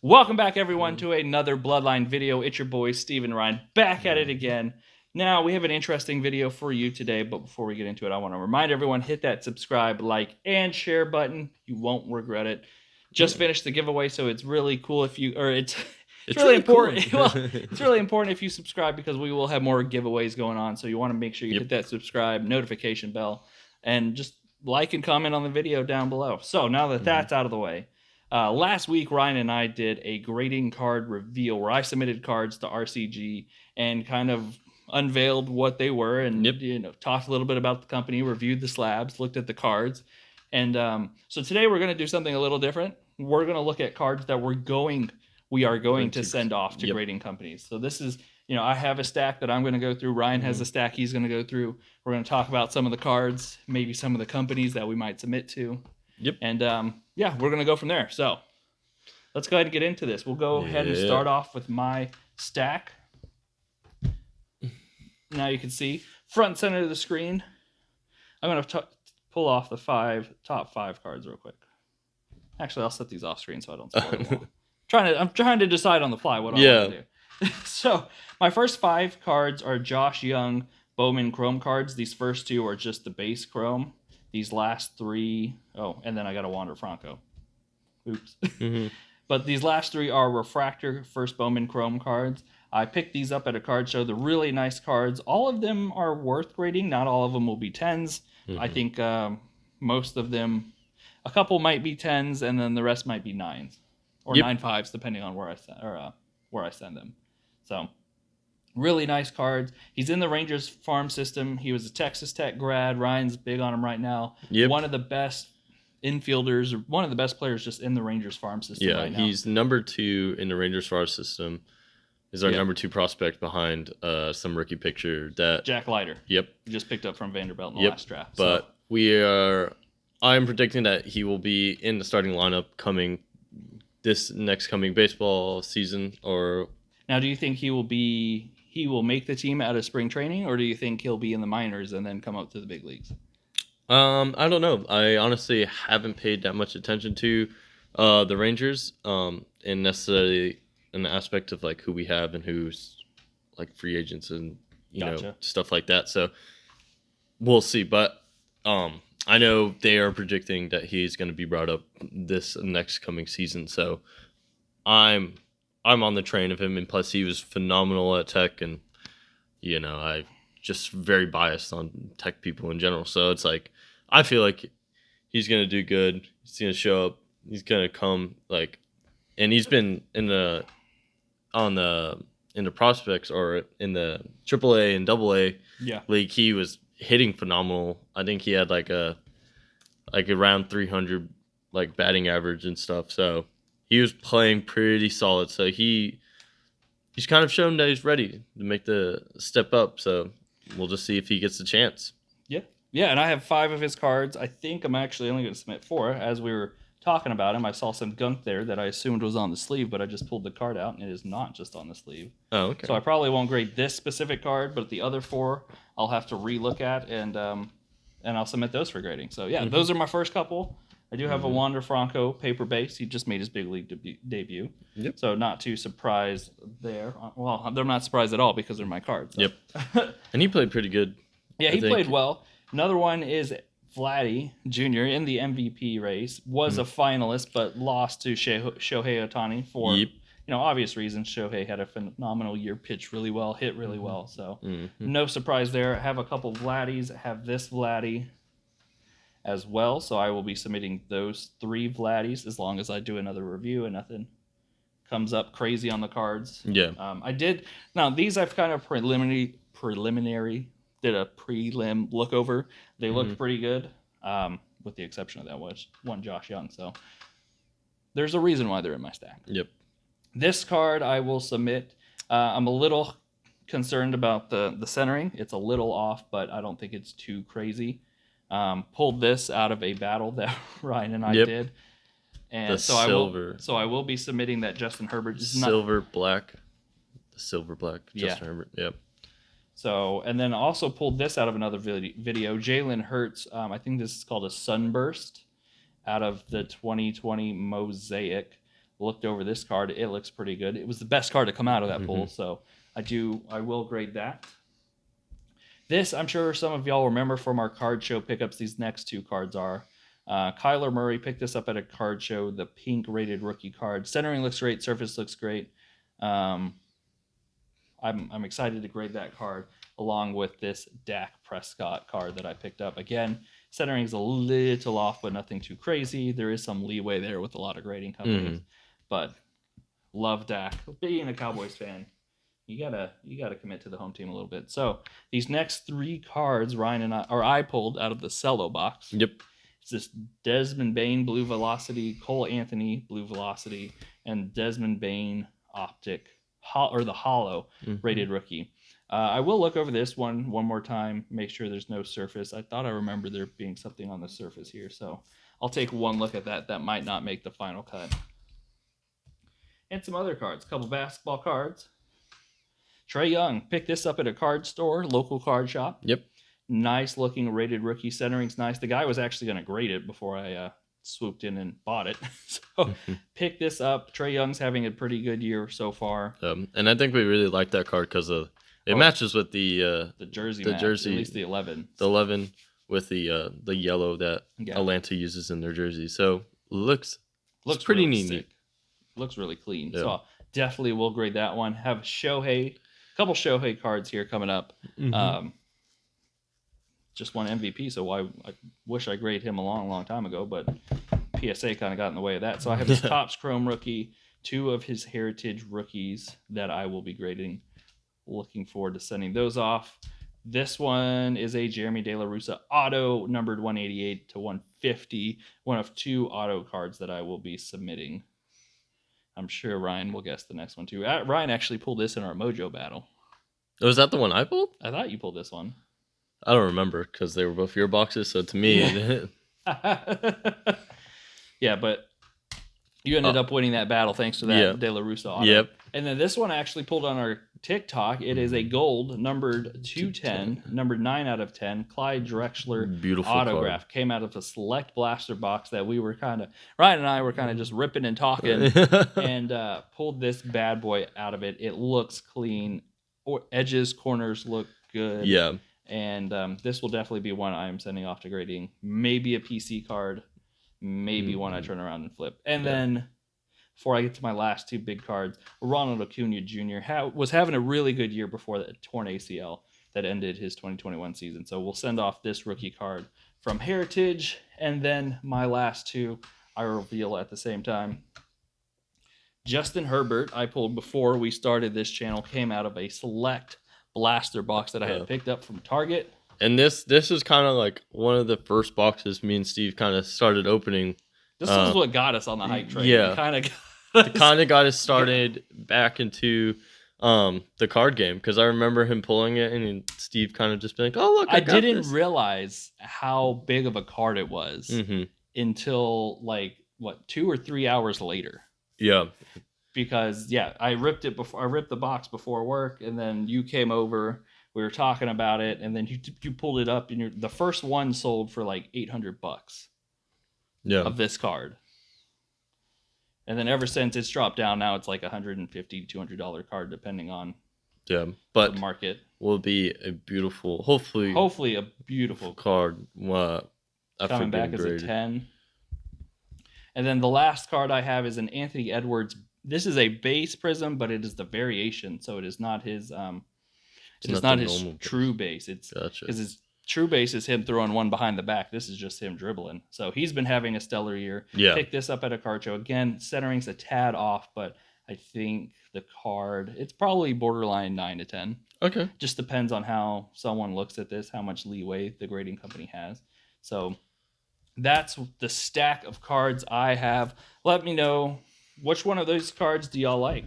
Welcome back, everyone, to another Bloodline video. It's your boy, Steven Ryan, back at it again. Now, we have an interesting video for you today, but before we get into it, I want to remind everyone, hit that subscribe, like, and share button. You won't regret it. Just finished the giveaway, so it's really cool if you, or it's really important. Cool. Well, it's really important if you subscribe because we will have more giveaways going on. So you want to make sure you hit that subscribe, notification bell, and just like and comment on the video down below. So now that that's out of the way, last week, Ryan and I did a grading card reveal where I submitted cards to RCG and kind of unveiled what they were and talked a little bit about the company, reviewed the slabs, looked at the cards. And so today we're going to do something a little different. We're going to look at cards that we are going to send off to grading companies. So this is, I have a stack that I'm going to go through. Ryan has a stack he's going to go through. We're going to talk about some of the cards, maybe some of the companies that we might submit to. And we're going to go from there. So let's go ahead and get into this. We'll go ahead and start off with my stack. Now you can see front and center of the screen. I'm going to pull off the top five cards real quick. Actually, I'll set these off screen so I don't spoil them all. I'm trying to decide on the fly what I want to do. So my first 5 cards are Josh Young Bowman Chrome cards. These first 2 are just the base Chrome. These last 3, and then I got a Wander Franco. Oops. But these last 3 are Refractor First Bowman Chrome cards. I picked these up at a card show. They're really nice cards. All of them are worth grading. Not all of them will be 10s. I think most of them, a couple might be 10s, and then the rest might be 9s or 9.5s, depending on where I send them. So really nice cards. He's in the Rangers farm system. He was a Texas Tech grad. Ryan's big on him right now. One of the best infielders, or one of the best players just in the Rangers farm system right now. Yeah, he's number 2 in the Rangers farm system. Is our number 2 prospect behind some rookie pitcher that Jack Leiter. We just picked up from Vanderbilt in the last draft. But I'm predicting that he will be in the starting lineup coming baseball season. Or now, do you think he will make the team out of spring training, or do you think he'll be in the minors and then come up to the big leagues? I don't know. I honestly haven't paid that much attention to the Rangers, and necessarily an aspect of like who we have and who's like free agents and know stuff like that. So we'll see. But I know they are predicting that he's going to be brought up this next coming season. So I'm on the train of him, and plus he was phenomenal at Tech, and I just very biased on Tech people in general. So it's like I feel like he's going to do good. He's going to show up. He's going to come and he's been in the prospects or in the AAA and AA league. He was hitting phenomenal. I think he had like around 300 batting average and stuff. So he was playing pretty solid. So he's kind of shown that he's ready to make the step up. So we'll just see if he gets the chance. Yeah, and I have 5 of his cards. I think I'm actually only going to submit 4. As we were talking about him, I saw some gunk there that I assumed was on the sleeve, but I just pulled the card out, and it is not just on the sleeve. Oh, okay. So I probably won't grade this specific card, but the other 4 I'll have to relook at, and I'll submit those for grading. So yeah, those are my first couple. I do have a Wander Franco paper base. He just made his big league debut. So not too surprised there. Well, I'm not surprised at all because they're my cards. So. And he played pretty good. Yeah, he played well. Another one is Vladdy Jr. in the MVP race. Was a finalist, but lost to Shohei Ohtani for obvious reasons. Shohei had a phenomenal year, pitched really well, hit really well. So no surprise there. I have a couple Vladdys. I have this Vladdy as well. So I will be submitting those 3 Vladdys as long as I do another review and nothing comes up crazy on the cards. I did. Now, these I've kind of preliminary did a prelim look over. They looked pretty good, with the exception of that one Josh Young. So there's a reason why they're in my stack. This card I will submit. I'm a little concerned about the centering. It's a little off, but I don't think it's too crazy. Pulled this out of a battle that Ryan and I did. And so I will be submitting that Justin Herbert. Silver black. Justin Herbert. So, and then also pulled this out of another video. Jalen Hurts, I think this is called a Sunburst, out of the 2020 Mosaic. looked over this card. It looks pretty good. It was the best card to come out of that pool, so I will grade that. This, I'm sure some of y'all remember from our card show pickups. These next two cards are Kyler Murray picked this up at a card show. The pink rated rookie card. Centering looks great. Surface looks great. I'm excited to grade that card along with this Dak Prescott card that I picked up. Again, centering is a little off, but nothing too crazy. There is some leeway there with a lot of grading companies, but love Dak. Being a Cowboys fan, you gotta commit to the home team a little bit. So these next three cards, Ryan and I pulled out of the cello box. Yep. It's this Desmond Bain Blue Velocity, Cole Anthony Blue Velocity, and Desmond Bain Optic or the Hollow rated rookie. I will look over this one more time, make sure there's no surface. I thought I remember there being something on the surface here, so I'll take one look at that. That might not make the final cut. And some other cards, a couple basketball cards. Trae Young, picked this up at a card store, local card shop. Yep. Nice looking rated rookie. Centering's nice. The guy was actually going to grade it before I swooped in and bought it. So pick this up. Trae Young's having a pretty good year so far. And I think we really like that card because it matches with the jersey. The match, jersey, at least the 11. The 11 with the yellow that Atlanta uses in their jersey. So looks pretty really neat. Sick. Looks really clean. Yeah. So definitely will grade that one. Have a couple Shohei cards here coming up. Just won MVP, so I wish I graded him a long time ago, but PSA kind of got in the way of that. So I have his Topps Chrome rookie, two of his Heritage rookies that I will be grading. Looking forward to sending those off. This one is a Jeremy De La Russa auto, numbered 188 to 150. One of two auto cards that I will be submitting. I'm sure Ryan will guess the next one too. Ryan actually pulled this in our Mojo battle. Oh, is that the one I pulled? I thought you pulled this one. I don't remember because they were both your boxes. So to me, yeah, but you ended up winning that battle thanks to that De La Russa auto. Yep. And then this one I actually pulled on our TikTok. It is a gold, numbered 210, numbered 9 out of 10. Clyde Drexler beautiful autograph. card. Came out of a select blaster box that we were Ryan and I were kind of just ripping and talking and pulled this bad boy out of it. It looks clean. Edges, corners look good. Yeah. And this will definitely be one I am sending off to grading. Maybe a PC card. Maybe one I turn around and flip. And then, before I get to my last two big cards, Ronald Acuna Jr. Was having a really good year before that torn ACL that ended his 2021 season. So we'll send off this rookie card from Heritage. And then my last two I reveal at the same time. Justin Herbert, I pulled before we started this channel, came out of a select blaster box that I had picked up from Target. And this is kind of like one of the first boxes me and Steve kind of started opening. This is what got us on the hype train. Yeah. It kind of got us started back into the card game because I remember him pulling it and Steve kind of just being like, "Oh look, I didn't realize how big of a card it was until 2 or 3 hours later." Yeah. Because I ripped the box before work, and then you came over. We were talking about it, and then you pulled it up, and the first one sold for like $800 of this card. And then ever since it's dropped down, now it's like $150, $200 card depending on the market. Will be a beautiful, hopefully a beautiful card. Coming back as a 10. And then the last card I have is an Anthony Edwards. This is a base prism, but it is the variation, so it is not his. It is not his true base. It's because his true base is him throwing one behind the back. This is just him dribbling. So he's been having a stellar year. Yeah. Picked this up at a card show. Again, centering's a tad off, but I think the card, it's probably borderline 9 to 10. Okay. Just depends on how someone looks at this, how much leeway the grading company has. So that's the stack of cards I have. Let me know, which one of those cards do y'all like?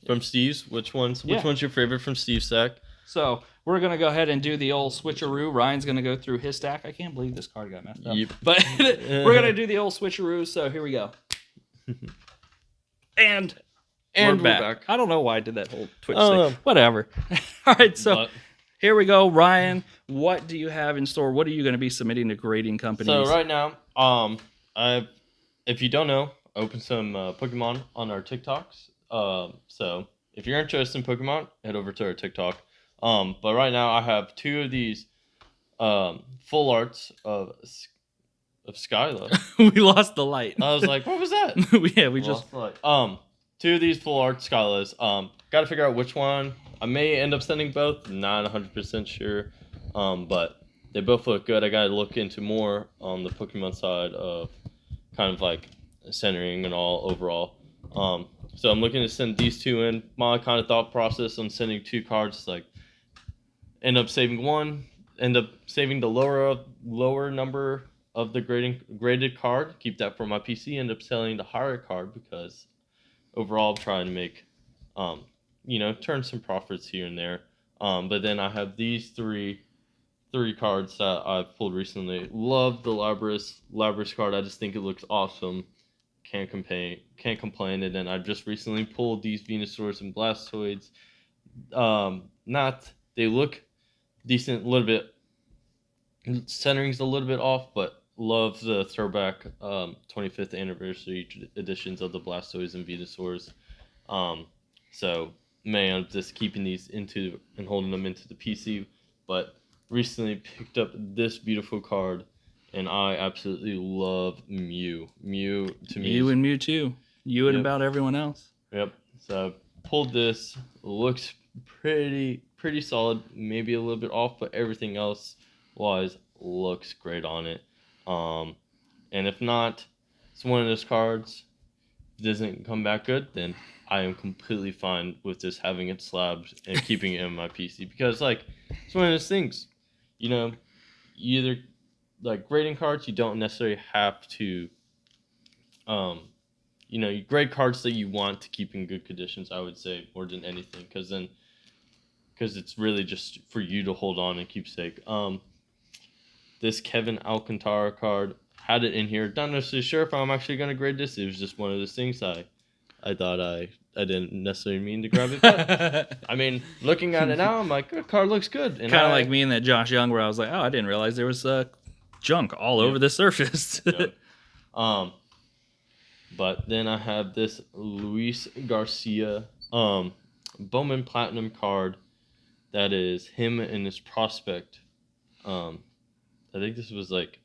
From Steve's, which one's your favorite from Steve's stack? So we're going to go ahead and do the old switcheroo. Ryan's going to go through his stack. I can't believe this card got messed up. Yep. But we're going to do the old switcheroo. So here we go. And we're back. I don't know why I did that whole Twitch thing. Whatever. All right, so here we go. Ryan, what do you have in store? What are you going to be submitting to grading companies? So right now, if you don't know, opened some Pokemon on our TikToks. So if you're interested in Pokemon, head over to our TikTok. But right now I have two of these full arts of Skyla. We lost the light. I was like, what was that? We just Lost the light. Two of these full art Skylas. Got to figure out which one. I may end up sending both. Not 100% sure. But they both look good. I got to look into more on the Pokemon side of kind of like centering and all overall. So I'm looking to send these two in. My kind of thought process on sending two cards is like end up saving one, end up saving the lower number of the graded card, keep that for my PC, end up selling the higher card because overall I'm trying to make turn some profits here and there. But then I have these three cards that I've pulled recently. Love the Labras card. I just think it looks awesome. Can't complain. And then I just recently pulled these Venusaurs and Blastoids. They look decent, a little bit centering's a little bit off, but love the throwback 25th anniversary editions of the Blastoids and Venusaurs. So man, I'm just keeping these into and holding them into the PC, but recently picked up this beautiful card, and I absolutely love Mew. Mew to me. You and Mewtwo. You and about everyone else. Yep. So pulled this. Looks pretty solid. Maybe a little bit off, but everything else wise looks great on it. And if not, it's one of those cards. If it doesn't come back good, then I am completely fine with just having it slabbed and keeping it in my PC because like it's one of those things. You either like grading cards, you don't necessarily have to. You grade cards that you want to keep in good conditions. I would say more than anything, because it's really just for you to hold on and keepsake. This Kevin Alcantara card had it in here. Not necessarily sure if I'm actually gonna grade this. It was just one of those things I thought I didn't necessarily mean to grab it, but I mean, looking at it now, I'm like, the card looks good. Kind of like me and that Josh Young, where I was like, oh, I didn't realize there was junk all over the surface. Yep. But then I have this Luis Garcia Bowman Platinum card that is him and his prospect. I think this was like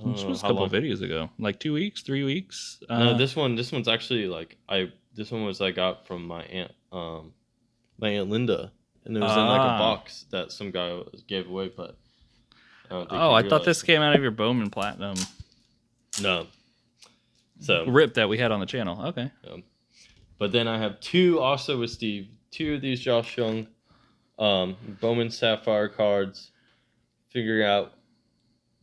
this was a couple of videos ago, like 2 weeks, 3 weeks. No, this one's actually like this one was I got from my aunt Linda, and it was in like a box that some guy gave away. But I thought this came out of your Bowman Platinum. No, so rip that we had on the channel. Okay. But then I have two also with Steve. Two of these Josh Young Bowman Sapphire cards.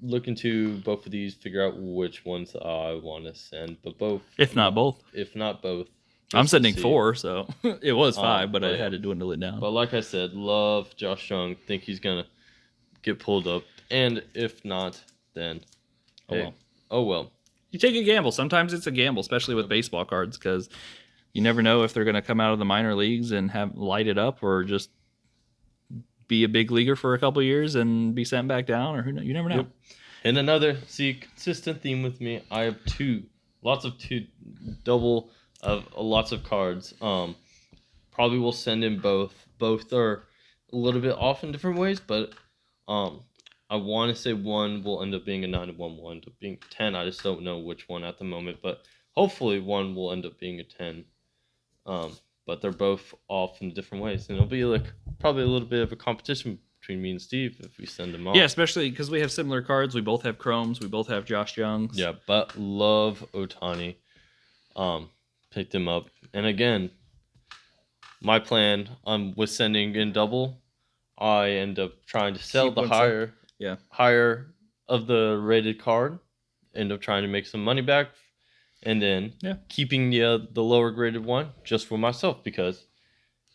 Look into both of these, figure out which ones I want to send, but both. If not both. I'm sending 4, so it was 5, but I had to dwindle it down. But like I said, love Josh Young. Think he's going to get pulled up. And if not, then oh well. You take a gamble. Sometimes it's a gamble, especially with baseball cards, because you never know if they're going to come out of the minor leagues and light it up, or just be a big leaguer for a couple of years and be sent back down, or you never know. Yep. And another consistent theme with me, I have lots of lots of cards. Probably will send in both. Both are a little bit off in different ways, but I want to say one will end up being a 9 and one will end up being 10. I just don't know which one at the moment, but hopefully one will end up being a 10. But they're both off in different ways, and it'll be like probably a little bit of a competition between me and Steve if we send them off. Yeah, especially because we have similar cards. We both have Chromes. We both have Josh Youngs. Yeah, but love Ohtani. Picked him up, and again, my plan was sending in double. I end up trying to sell the higher of the rated card. End up trying to make some money back. And then keeping the lower graded one just for myself, because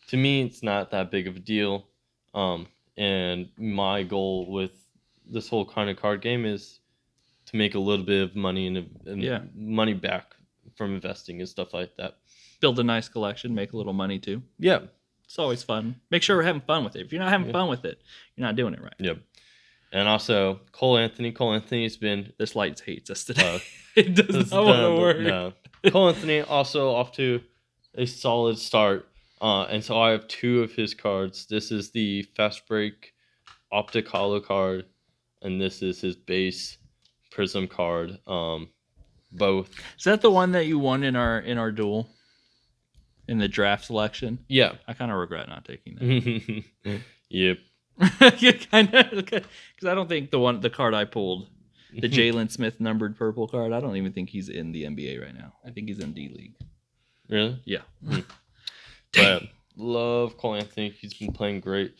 to me it's not that big of a deal. And my goal with this whole kind of card game is to make a little bit of money and money back from investing and stuff like that. Build a nice collection, make a little money too. Yeah, it's always fun. Make sure we're having fun with it. If you're not having fun with it, you're not doing it right. Yep. And also Cole Anthony. Cole Anthony's been This light hates us today. uh, It does not want to work. no. Cole Anthony also off to a solid start. And so I have 2 of his cards. This is the Fast Break Optic Hollow card, and this is his base Prism card. Both. Is that the one that you won in our duel? In the draft selection? Yeah. I kind of regret not taking that. Yep. You kind of, because I don't think the card I pulled, the Jalen Smith numbered purple card, I don't even think he's in the NBA right now. I think he's in D League. Really? Yeah. But love Cole Anthony. He's been playing great.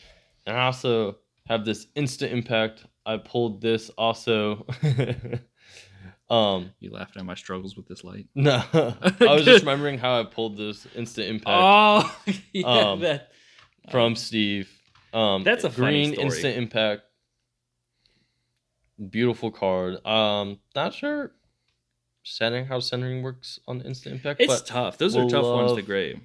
And I also have this instant impact. I pulled this also. You laughed at my struggles with this light. No. I was just remembering how I pulled this instant impact. Oh, yeah, from Steve. That's a funny green story. instant impact. Beautiful card. Not sure how centering works on instant impact. It's but tough. Those are tough ones to grade.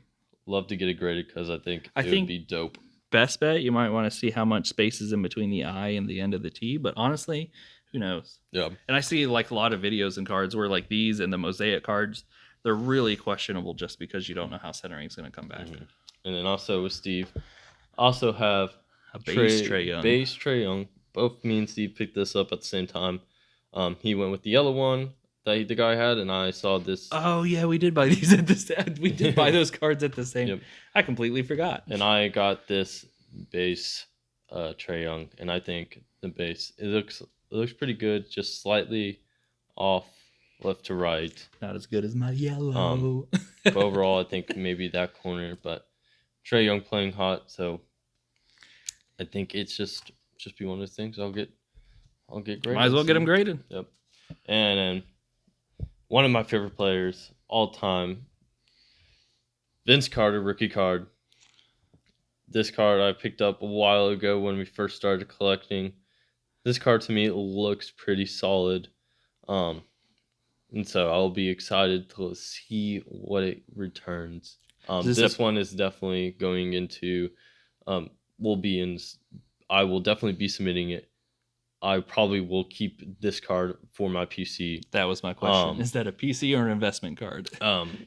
Love to get it graded because I think it think would be dope. Best bet, you might want to see how much space is in between the I and the end of the T, but honestly, who knows? Yeah. And I see like a lot of videos and cards where like these and the mosaic cards, they're really questionable just because you don't know how centering is going to come back. Mm-hmm. And then also with Steve, also have A base Trae Young. Base Trae Young. Both me and Steve picked this up at the same time. He went with the yellow one that the guy had, and I saw this. Oh yeah, we did buy these at the we did buy those cards at the same. Yep. I completely forgot. And I got this base Trae Young, and I think the base it looks pretty good, just slightly off left to right. Not as good as my yellow. But overall, I think maybe that corner. But Trae Young playing hot, so I think it's just be one of those things. I'll get graded. Might as well get them graded. Yep. And then one of my favorite players all time, Vince Carter, rookie card. This card I picked up a while ago when we first started collecting. This card to me looks pretty solid. And so I'll be excited to see what it returns. This one is definitely going into I will definitely be submitting it. I probably will keep this card for my PC. That was my question. Is that a PC or an investment card?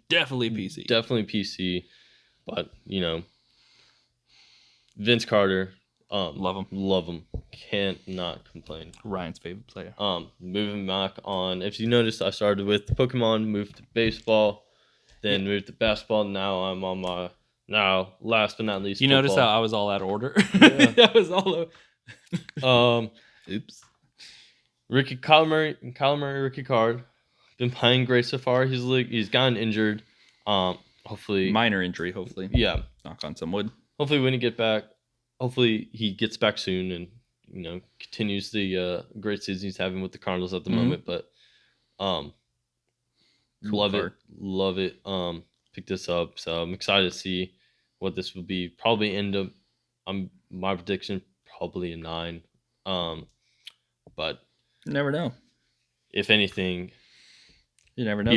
Definitely PC. Definitely PC. But, Vince Carter. Love him. Can't not complain. Ryan's favorite player. Moving back on. If you noticed, I started with Pokemon, moved to baseball, then moved to basketball. Now I'm on my last but not least. You football. notice how I was all out of order? Yeah. That was all. Oops. Kyle Murray rookie card. Been playing great so far. He's gotten injured. Hopefully Minor injury, hopefully. Yeah. Knock on some wood. Hopefully when he gets back soon and continues the great season he's having with the Cardinals at the moment. But Cool love card. it. Picked this up, so I'm excited to see what this will be. Probably end up my prediction probably a 9. But You never know. if anything, You never know.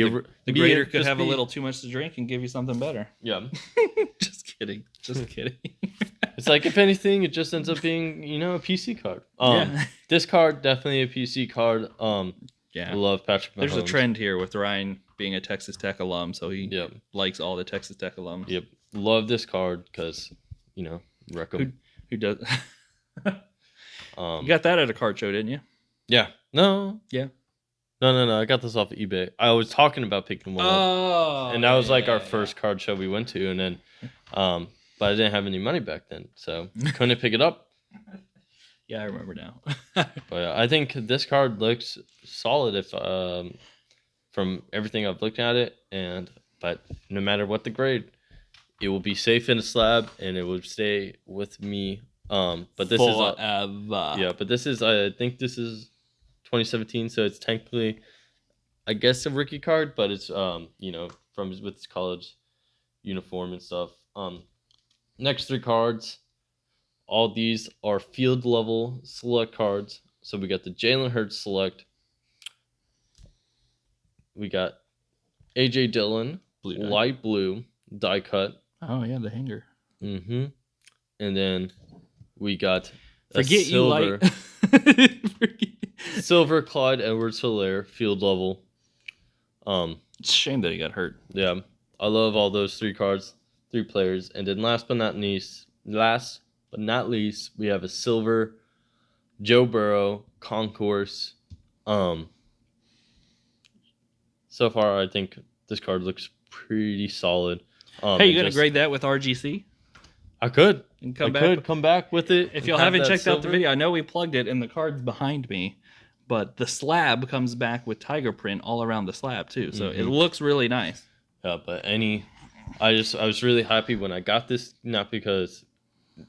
The grader could have a little too much to drink and give you something better. Yeah. Just kidding. It's like, if anything, it just ends up being, a PC card. Yeah. This card, definitely a PC card. Yeah. I love Patrick Mahomes. There's a trend here with Ryan being a Texas Tech alum, so he Yep. likes all the Texas Tech alums. Yep. Love this card because, wreck 'em. Who does? You got that at a card show, didn't you? Yeah. No. Yeah. No. I got this off of eBay. I was talking about picking one up. Oh. And that was our first card show we went to. And then, but I didn't have any money back then. So couldn't pick it up. Yeah, I remember now. But I think this card looks solid if from everything I've looked at it. But no matter what the grade, it will be safe in a slab and it will stay with me. But this forever. But this is, I think this is 2017, so it's technically, I guess, a rookie card, but it's from with his college uniform and stuff. Next 3 cards, all these are field level select cards. So we got the Jalen Hurts select. We got AJ Dillon, light blue die cut. Oh yeah, the hanger. And then we got Forget you, light. Silver Clyde Edwards-Helaire, field level. It's a shame that he got hurt. Yeah, I love all those 3 cards, 3 players. And then last but not least, we have a silver Joe Burrow concourse. So far, I think this card looks pretty solid. Hey, you gonna grade that with RGC? I could. And come back with it. If y'all haven't checked out the video, I know we plugged it, and the card's behind me, but the slab comes back with tiger print all around the slab too, so it looks really nice. Yeah, but I was really happy when I got this, not because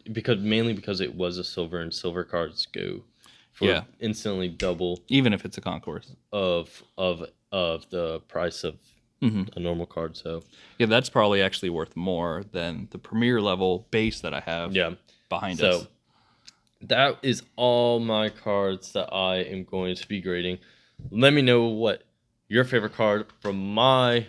mainly because it was a silver, and silver cards go for instantly double, even if it's a concourse of the price of a normal card. So yeah, that's probably actually worth more than the premier level base that I have behind us. So that is all my cards that I am going to be grading. Let me know what your favorite card from my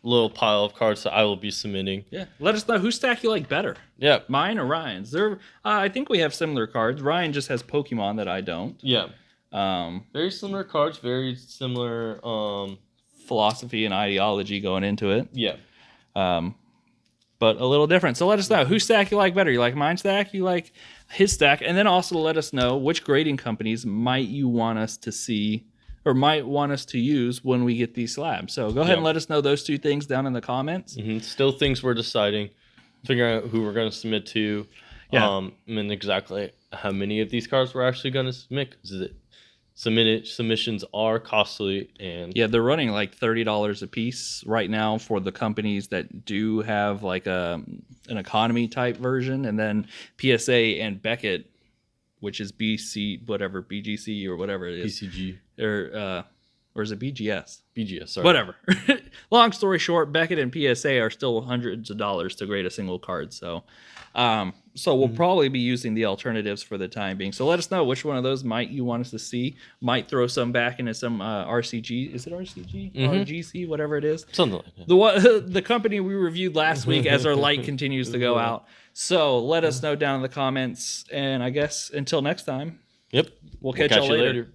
little pile of cards that I will be submitting. Yeah, let us know whose stack you like better. Yeah, mine or Ryan's. I think we have similar cards. Ryan just has Pokemon that I don't. Yeah. Very similar cards, very similar philosophy and ideology going into it. Yeah. But a little different. So let us know whose stack you like better. You like mine stack? You like his stack? And then also let us know which grading companies might you want us to see or might want us to use when we get these slabs. So go ahead and let us know those 2 things down in the comments. Still things we're deciding, figuring out who we're going to submit to. And exactly how many of these cards we're actually going to submit. Because submissions are costly, and they're running like $30 a piece right now for the companies that do have like an economy type version, and then PSA and Beckett, which is BGC or whatever it is, BCG or is it BGS? BGS, sorry. Whatever. Long story short, Beckett and PSA are still hundreds of dollars to grade a single card. So we'll probably be using the alternatives for the time being. So let us know which one of those might you want us to see. Might throw some back into some RCG. Is it RCG? RGC, whatever it is. Something like that. The company we reviewed last week as our light continues to go out. So let us know down in the comments. And I guess until next time. Yep. We'll catch y'all later.